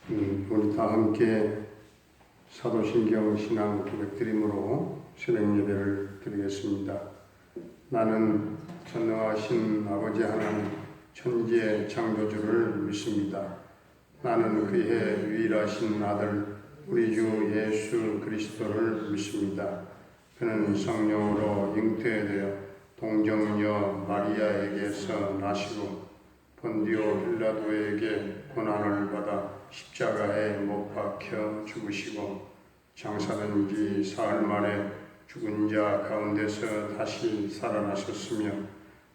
우리 다 함께 사도신경 신앙 고백드림으로 새벽 예배를 드리겠습니다. 나는 전능하신 아버지 하나님 천지의 창조주를 믿습니다. 나는 그의 유일하신 아들 우리 주 예수 그리스도를 믿습니다. 그는 성령으로 잉태되어 동정녀 마리아에게서 나시고 본디오 빌라도에게 고난을 받아 십자가에 못 박혀 죽으시고 장사된 지 사흘 만에 죽은 자 가운데서 다시 살아나셨으며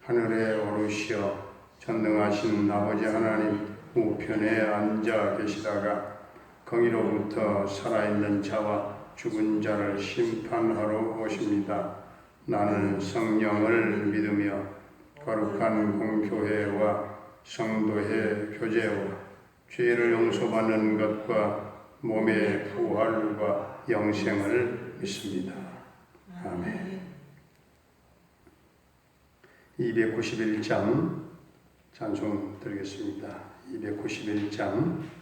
하늘에 오르시어 전능하신 아버지 하나님 우편에 앉아 계시다가 거기로부터 살아있는 자와 죽은 자를 심판하러 오십니다. 나는 성령을 믿으며 거룩한 공교회와 성도의 교제와 죄를 용서받는 것과 몸의 부활과 영생을 믿습니다. 아멘. 291장 찬송 드리겠습니다. 291장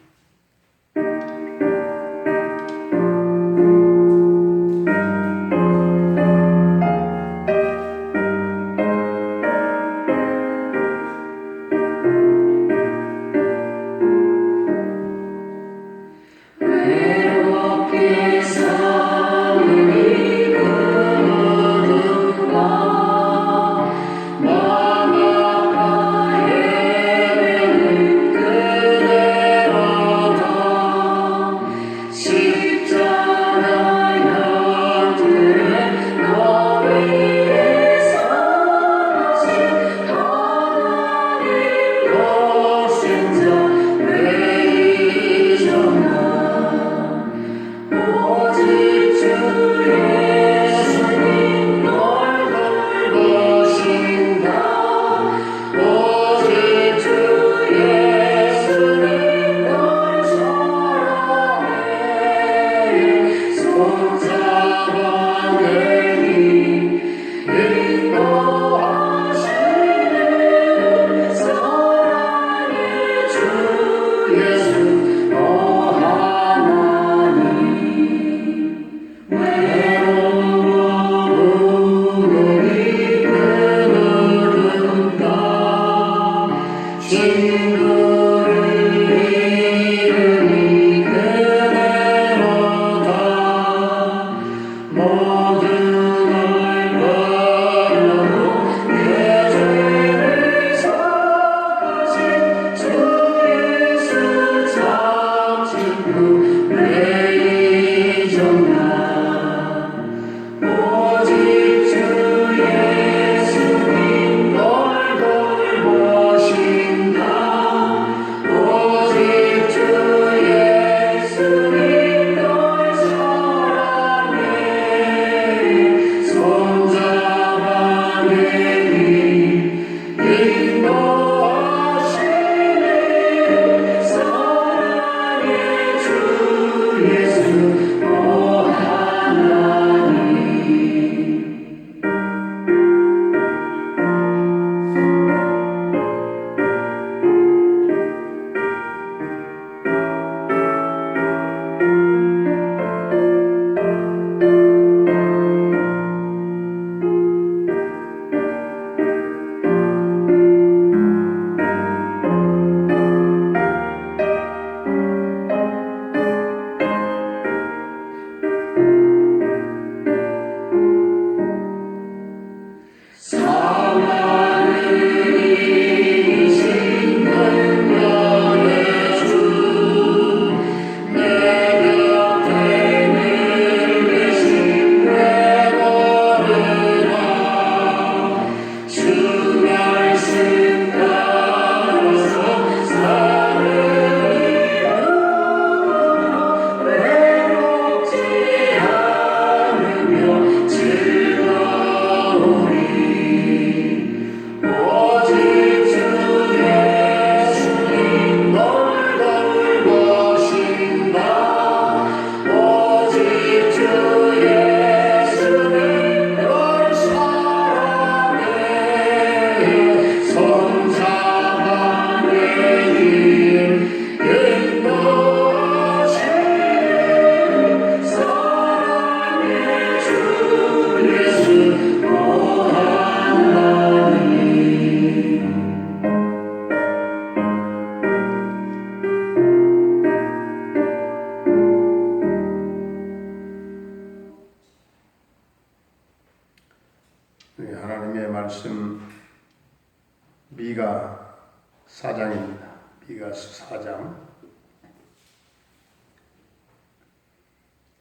4장입니다. 미가서 4장.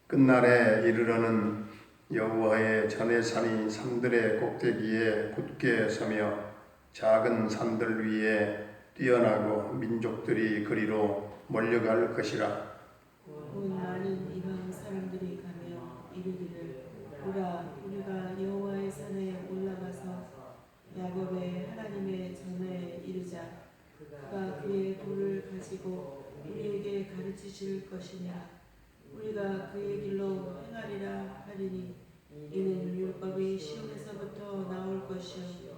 끝날에 이르러는 여호와의 전의 산이 산들의 꼭대기에 굳게 서며 작은 산들 위에 뛰어나고 민족들이 그리로 몰려갈 것이라. 곧 많은 이방 사람들이 가며 이르기를 보라 우리가 여호와의 산에 올라가서 야곱의 하나님의 전에 이르자 그가 그의 돌을 가지고 우리에게 가르치실 것이니라. 우리가 그의 길로 행하리라 하리니 이는 율법이 시온에서부터 나올 것이요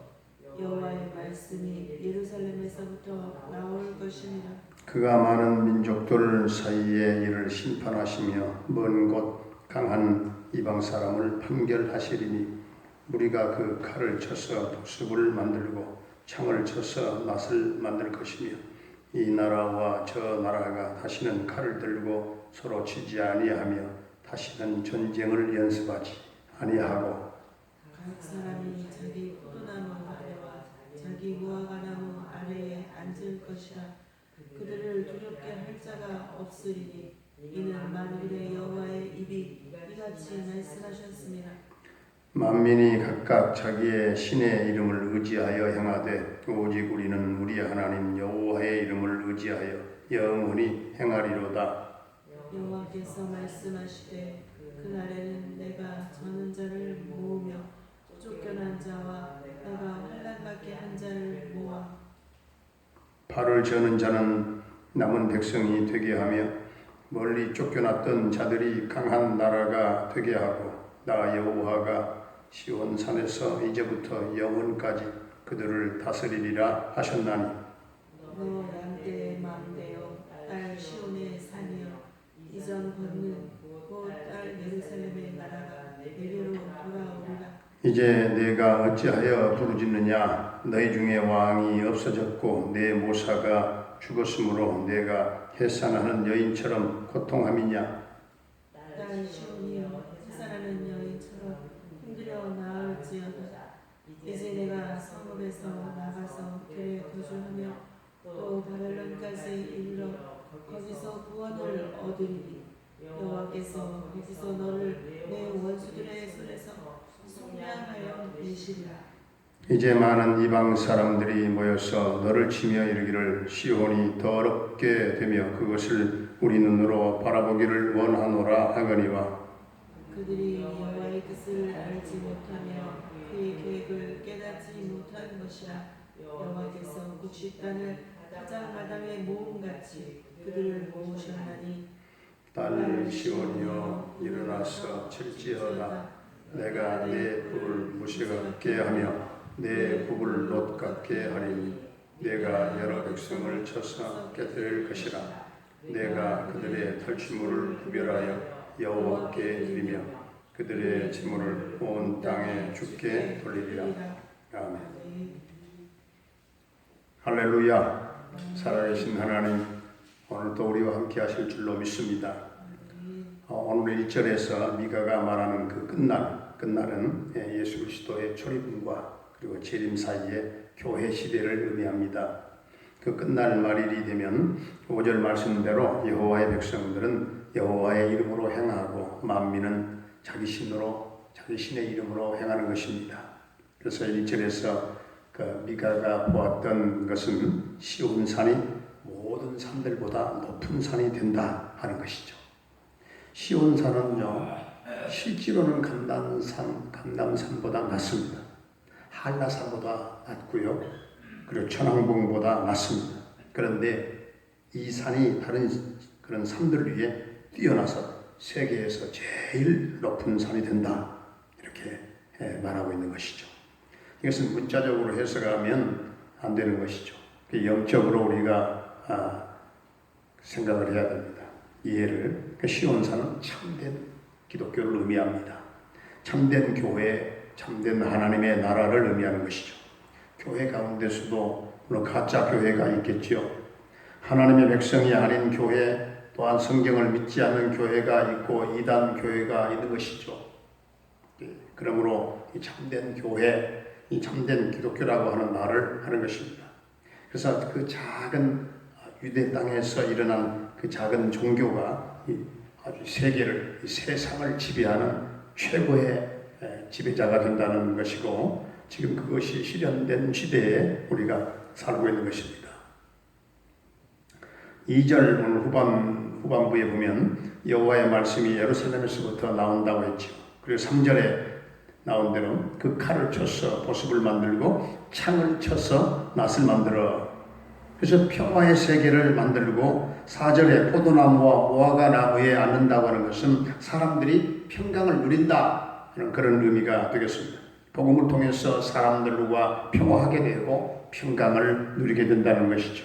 여호와의 말씀이 예루살렘에서부터 나올 것이니라. 그가 많은 민족들 사이에 이를 심판하시며 먼 곳 강한 이방 사람을 판결하시리니 우리가 그 칼을 쳐서 도습을 만들고 창을 쳐서 낫을 만들 것이며 이 나라와 저 나라가 다시는 칼을 들고 서로 치지 아니하며 다시는 전쟁을 연습하지 아니하고 각 사람이 자기 포도나무 아래와 자기 무화과나무 아래에 앉을 것이라. 그들을 두렵게 할 자가 없으리니 이는 만군의 여호와의 입이 이같이 말씀하셨습니다. 만민이 각각 자기의 신의 이름을 의지하여 행하되 오직 우리는 우리 하나님 여호와의 이름을 의지하여 영원히 행하리로다. 여호와께서 말씀하시되 그날에는 내가 저는 자를 모으며 쫓겨난 자와 내가 환난받게 한 자를 모아 발을 저는 자는 남은 백성이 되게 하며 멀리 쫓겨났던 자들이 강한 나라가 되게 하고 나 여호와가 시온 산에서 이제부터 영원까지 그들을 다스리리라 하셨나니 너 양떼의 마음대요 딸 시온의 산이여 이전 걷는 곧 딸 예루살렘의 나라가 내게로 돌아오리라. 이제 내가 어찌하여 부르짖느냐 너희 중에 왕이 없어졌고 내 모사가 죽었으므로 내가 해산하는 여인처럼 고통함이냐. 딸 시온이여 해산하는 여인처럼 힘들여 나을지어다. 이제 내가 성읍에서 나가서 길에 거주하며 또 바벨론까지 이르러 거기서 구원을 얻으리니 여호와께서 거기서 너를 내 원수들의 손에서 속량하여 내시리라. 이제 많은 이방 사람들이 모여서 너를 치며 이르기를 시온이 더럽게 되며 그것을 우리 눈으로 바라보기를 원하노라 하거니와 그들이 여호와의 뜻을 알지 못하며 그의 계획을 깨닫지 못한 것이라. 여호와께서 곡식단을 화장마당에 모음같이 그들을 모으셨나니 딸 시온이여 일어나서 칠지어다. 내가 내 굽을 무쇠 같게 하며 내 굽을 놋 같게 하리니 내가 여러 백성을 쳐서 깨뜨릴 것이라. 내가 그들의 탈취물을 구별하여 여호와께 드리며 그들의 재물을 온 땅에 주께 돌리리라. 아멘. 할렐루야. 살아계신 하나님, 오늘도 우리와 함께 하실 줄로 믿습니다. 오늘 1절에서 미가가 말하는 그 끝날은 예수 그리스도의 초림과 그리고 재림 사이의 교회 시대를 의미합니다. 그 끝날 말일이 되면 5절 말씀대로 여호와의 백성들은 여호와의 이름으로 행하고 만민은 자기 신의 이름으로 행하는 것입니다. 그래서 1절에서 그 미가가 보았던 것은 시온 산이 모든 산들보다 높은 산이 된다 하는 것이죠. 시온 산은요, 실제로는 감람산보다 낮습니다. 한라산보다 낮고요, 그리고 천왕봉보다 낮습니다. 그런데 이 산이 다른 그런 산들 위에 뛰어나서 세계에서 제일 높은 산이 된다, 이렇게 말하고 있는 것이죠. 이것은 문자적으로 해석하면 안 되는 것이죠. 영적으로 우리가 생각을 해야 됩니다. 이해를. 시온산은 참된 기독교를 의미합니다. 참된 교회, 참된 하나님의 나라를 의미하는 것이죠. 교회 가운데서도 물론 가짜 교회가 있겠죠. 하나님의 백성이 아닌 교회, 또한 성경을 믿지 않는 교회가 있고 이단 교회가 있는 것이죠. 그러므로 이 참된 교회, 이 참된 기독교라고 하는 말을 하는 것입니다. 그래서 그 작은 유대 땅에서 일어난 그 작은 종교가 아주 세계를, 세상을 지배하는 최고의 지배자가 된다는 것이고, 지금 그것이 실현된 시대에 우리가 살고 있는 것입니다. 2절 오늘 후반부에 보면 여호와의 말씀이 예루살렘에서부터 나온다고 했죠. 그리고 3절에 나온 대로 그 칼을 쳐서 보습을 만들고 창을 쳐서 낫을 만들어. 그래서 평화의 세계를 만들고, 4절에 포도나무와 무화과 나무에 앉는다고 하는 것은 사람들이 평강을 누린다 하는 그런 의미가 되겠습니다. 복음을 통해서 사람들과 평화하게 되고 평강을 누리게 된다는 것이죠.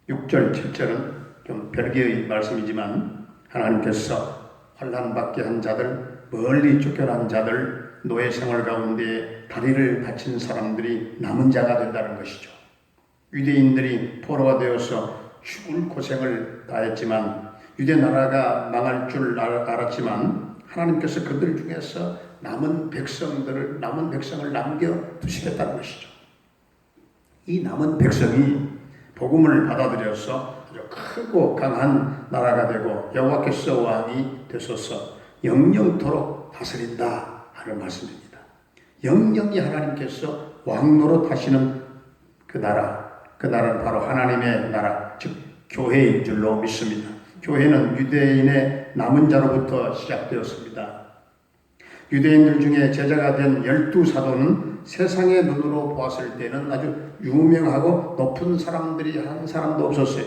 6절, 7절은 좀 별개의 말씀이지만 하나님께서 환난받게 한 자들, 멀리 쫓겨난 자들, 노예 생활 가운데 다리를 다친 사람들이 남은 자가 된다는 것이죠. 유대인들이 포로가 되어서 죽을 고생을 다했지만, 유대 나라가 망할 줄 알았지만 하나님께서 그들 중에서 남은 백성을 남겨두시겠다는 것이죠. 이 남은 백성이 복음을 받아들여서 아주 크고 강한 나라가 되고 여호와께서 왕이 되소서 영영토록 다스린다 하는 말씀입니다. 영영이 하나님께서 왕노릇 하시는 그 나라는 바로 하나님의 나라, 즉 교회인 줄로 믿습니다. 교회는 유대인의 남은 자로부터 시작되었습니다. 유대인들 중에 제자가 된 12사도는 세상의 눈으로 보았을 때는 아주 유명하고 높은 사람들이 한 사람도 없었어요.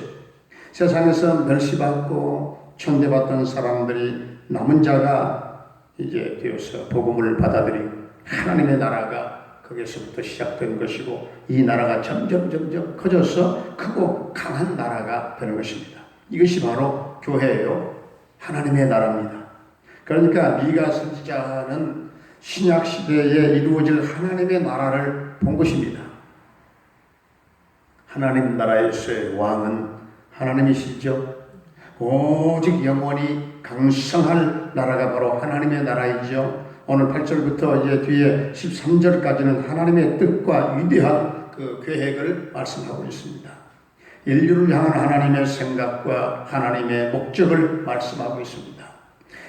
세상에서 멸시받고 천대받던 사람들이 남은 자가 이제 되어서 복음을 받아들이고 하나님의 나라가 거기서부터 시작된 것이고, 이 나라가 점점 커져서 크고 강한 나라가 되는 것입니다. 이것이 바로 교회예요. 하나님의 나라입니다. 그러니까 미가 선지자는 신약 시대에 이루어질 하나님의 나라를 본 것입니다. 하나님 나라에서의 왕은 하나님이시죠. 오직 영원히 강성할 나라가 바로 하나님의 나라이죠. 오늘 8절부터 이제 뒤에 13절까지는 하나님의 뜻과 위대한 그 계획을 말씀하고 있습니다. 인류를 향한 하나님의 생각과 하나님의 목적을 말씀하고 있습니다.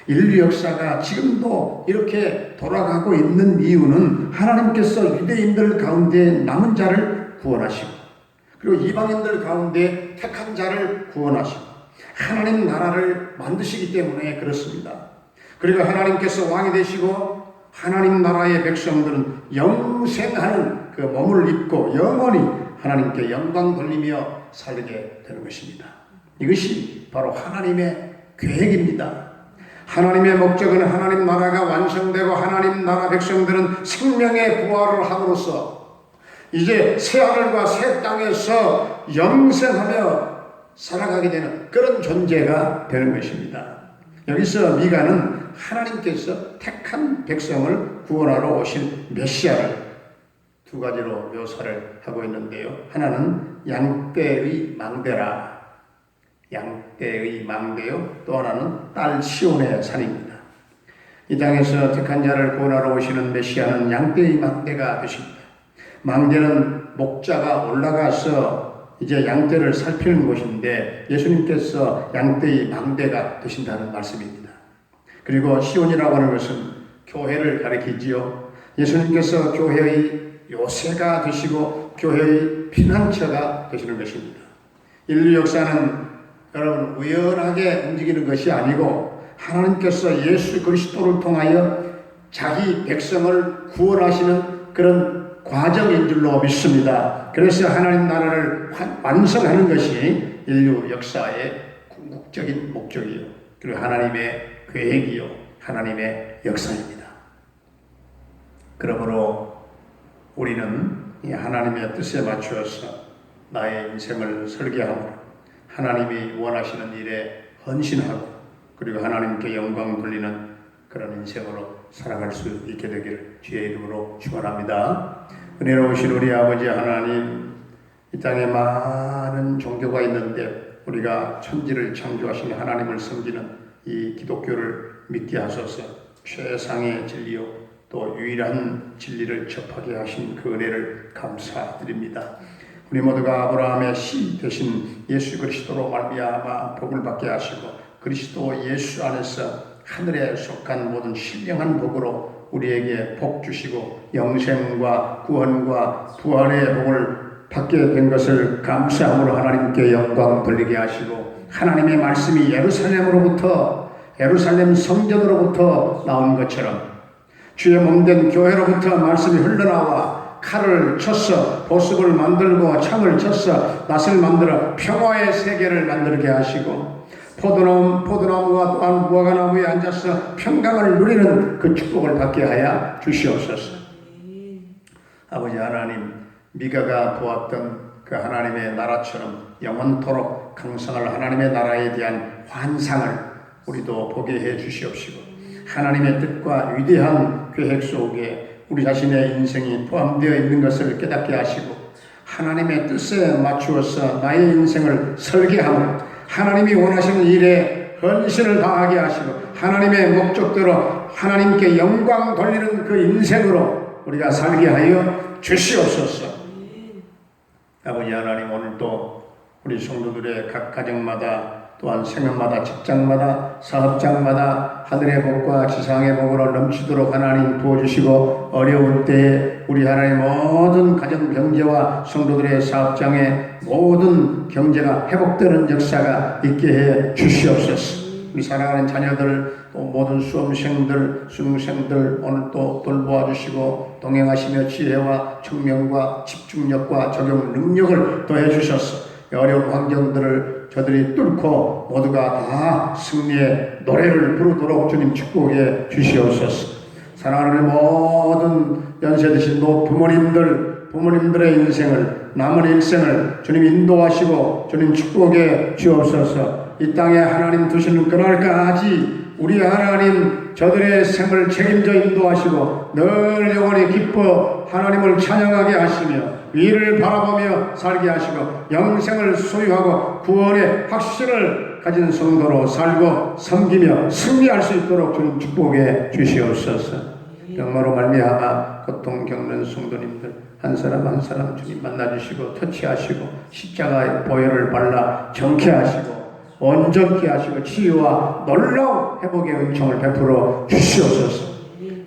인류 역사가 지금도 이렇게 돌아가고 있는 이유는 하나님께서 유대인들 가운데 남은 자를 구원하시고, 그리고 이방인들 가운데 택한 자를 구원하시고 하나님 나라를 만드시기 때문에 그렇습니다. 그리고 하나님께서 왕이 되시고 하나님 나라의 백성들은 영생하는 그 몸을 입고 영원히 하나님께 영광 돌리며 살게 되는 것입니다. 이것이 바로 하나님의 계획입니다. 하나님의 목적은 하나님 나라가 완성되고 하나님 나라 백성들은 생명의 부활을 함으로써 이제 새하늘과 새 땅에서 영생하며 살아가게 되는 그런 존재가 되는 것입니다. 여기서 미가는 하나님께서 택한 백성을 구원하러 오신 메시아를 두 가지로 묘사를 하고 있는데요. 하나는 양떼의 망대라, 양떼의 망대요. 또 하나는 딸 시온의 산입니다. 이 땅에서 택한 자를 구원하러 오시는 메시아는 양떼의 망대가 되십니다. 망대는 목자가 올라가서 이제 양떼를 살피는 곳인데 예수님께서 양떼의 망대가 되신다는 말씀입니다. 그리고 시온이라고 하는 것은 교회를 가리키지요. 예수님께서 교회의 요새가 되시고 교회의 피난처가 되시는 것입니다. 인류 역사는 여러분 우연하게 움직이는 것이 아니고 하나님께서 예수 그리스도를 통하여 자기 백성을 구원하시는 그런 과정인 줄로 믿습니다. 그래서 하나님 나라를 완성하는 것이 인류 역사의 궁극적인 목적이요, 그리고 하나님의 계획이요, 하나님의 역사입니다. 그러므로 우리는 이 하나님의 뜻에 맞추어서 나의 인생을 설계하므로 하나님이 원하시는 일에 헌신하고 그리고 하나님께 영광 돌리는 그런 인생으로 살아갈 수 있게 되기를 주의 이름으로 축원합니다. 은혜로우신 우리 아버지 하나님, 이 땅에 많은 종교가 있는데 우리가 천지를 창조하신 하나님을 섬기는 이 기독교를 믿게 하소서. 최상의 진리요 또 유일한 진리를 접하게 하신 그 은혜를 감사드립니다. 우리 모두가 아브라함의 씨 되신 예수 그리스도로 말미암아 복을 받게 하시고 그리스도 예수 안에서 하늘에 속한 모든 신령한 복으로 우리에게 복 주시고 영생과 구원과 부활의 복을 받게 된 것을 감사함으로 하나님께 영광 돌리게 하시고 하나님의 말씀이 예루살렘 성전으로부터 나온 것처럼 주의 몸된 교회로부터 말씀이 흘러나와 칼을 쳐서 보습을 만들고 창을 쳐서 낫을 만들어 평화의 세계를 만들게 하시고 포도나무와 또한 무화과나무에 앉아서 평강을 누리는 그 축복을 받게 하여 주시옵소서. 아버지 하나님, 미가가 보았던 그 하나님의 나라처럼 영원토록 강성할 하나님의 나라에 대한 환상을 우리도 보게 해 주시옵시고 하나님의 뜻과 위대한 계획 속에 우리 자신의 인생이 포함되어 있는 것을 깨닫게 하시고 하나님의 뜻에 맞추어서 나의 인생을 설계하고 하나님이 원하시는 일에 헌신을 다하게 하시고 하나님의 목적대로 하나님께 영광 돌리는 그 인생으로 우리가 살게 하여 주시옵소서. 아버지 하나님, 오늘도 우리 성도들의 각 가정마다 또한 생업마다 직장마다 사업장마다 하늘의 복과 지상의 복으로 넘치도록 하나님 부어주시고 어려운 때에 우리 하나님 모든 가정 경제와 성도들의 사업장의 모든 경제가 회복되는 역사가 있게 해 주시옵소서. 우리 사랑하는 자녀들 또 모든 수험생들 수능생들 오늘 또 돌보아 주시고 동행하시며 지혜와 청명과 집중력과 적용 능력을 더해 주셔서 어려운 환경들을 저들이 뚫고 모두가 다 승리의 노래를 부르도록 주님 축복해 주시옵소서. 사랑하는 모든 연세 드신 부모님들의 인생을 남은 일생을 주님 인도하시고 주님 축복해 주옵소서. 이 땅에 하나님 두시는 그날까지 우리 하나님 저들의 생을 책임져 인도하시고 늘 영원히 기뻐 하나님을 찬양하게 하시며 위를 바라보며 살게 하시고 영생을 소유하고 구원의 확신을 가진 성도로 살고 섬기며 승리할 수 있도록 주님 축복해 주시옵소서. 병마로 말미암아 고통 겪는 성도님들 한 사람 한 사람 주님 만나주시고 터치하시고 십자가의 보혈을 발라 정케하시고 온전케 하시고 치유와 놀라운 회복의 은총을 베풀어 주시옵소서.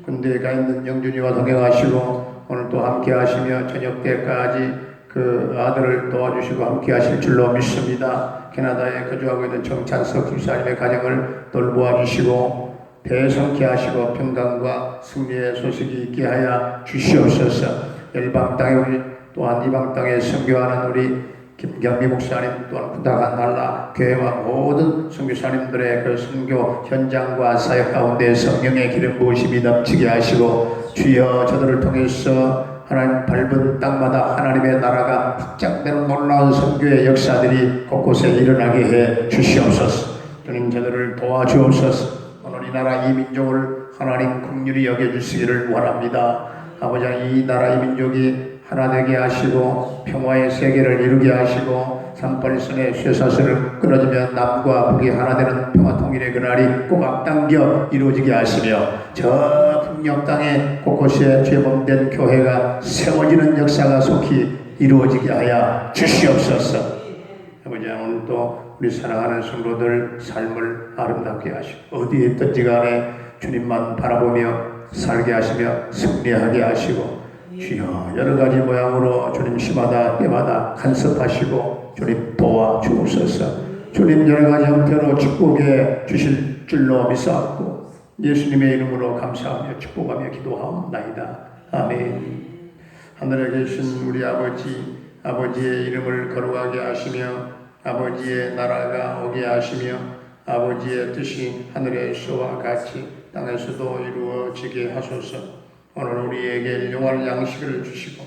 군대에 가 있는 영준이와 동행하시고 오늘도 함께 하시며 저녁 때까지 그 아들을 도와주시고 함께 하실 줄로 믿습니다. 캐나다에 거주하고 있는 정찬석 집사님의 가정을 돌보아 주시고 대성케 하시고 평강과 승리의 소식이 있게 하여 주시옵소서. 열방 땅에 우리 또한 이방 땅에 선교하는 우리 김경미 목사님 또한 부탁한 날라 교회와 모든 선교사님들의 그 선교 현장과 사역 가운데 성령의 기름 부으심이 넘치게 하시고 주여 저들을 통해서 하나님 밟은 땅마다 하나님의 나라가 확장되는 놀라운 선교의 역사들이 곳곳에 일어나게 해 주시옵소서. 주님 저들을 도와주옵소서. 오늘 이 나라 이 민족을 하나님 긍휼히 여겨주시기를 원합니다. 아버지 이 나라 이 민족이 하나 되게 하시고 평화의 세계를 이루게 하시고 산벌선의 쇠사슬을 끊어지면 남과 북이 하나 되는 평화 통일의 그날이 꼭 앞당겨 이루어지게 하시며 저 북녘 땅에 곳곳에 죄범된 교회가 세워지는 역사가 속히 이루어지게 하여 주시옵소서. 아버지 오늘도 우리 사랑하는 성도들 삶을 아름답게 하시고 어디에 있든지 간에 주님만 바라보며 살게 하시며 승리하게 하시고 주여 여러가지 모양으로 주님 시마다 때마다 간섭하시고 주님 도와주옵소서. 주님 여러가지 형태로 축복해 주실 줄로 믿사옵고 예수님의 이름으로 감사하며 축복하며 기도하옵나이다. 아멘. 하늘에 계신 우리 아버지의 이름을 거룩하게 하시며 아버지의 나라가 오게 하시며 아버지의 뜻이 하늘에서와 같이 땅에서도 이루어지게 하소서. 오늘 우리에게 일용할 양식을 주시고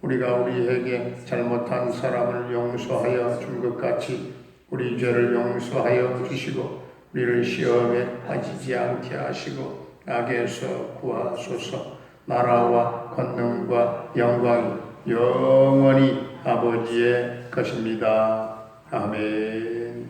우리가 우리에게 잘못한 사람을 용서하여 준 것 같이 우리 죄를 용서하여 주시고 우리를 시험에 빠지지 않게 하시고 악에서 구하소서. 나라와 권능과 영광이 영원히 아버지의 것입니다. 아멘.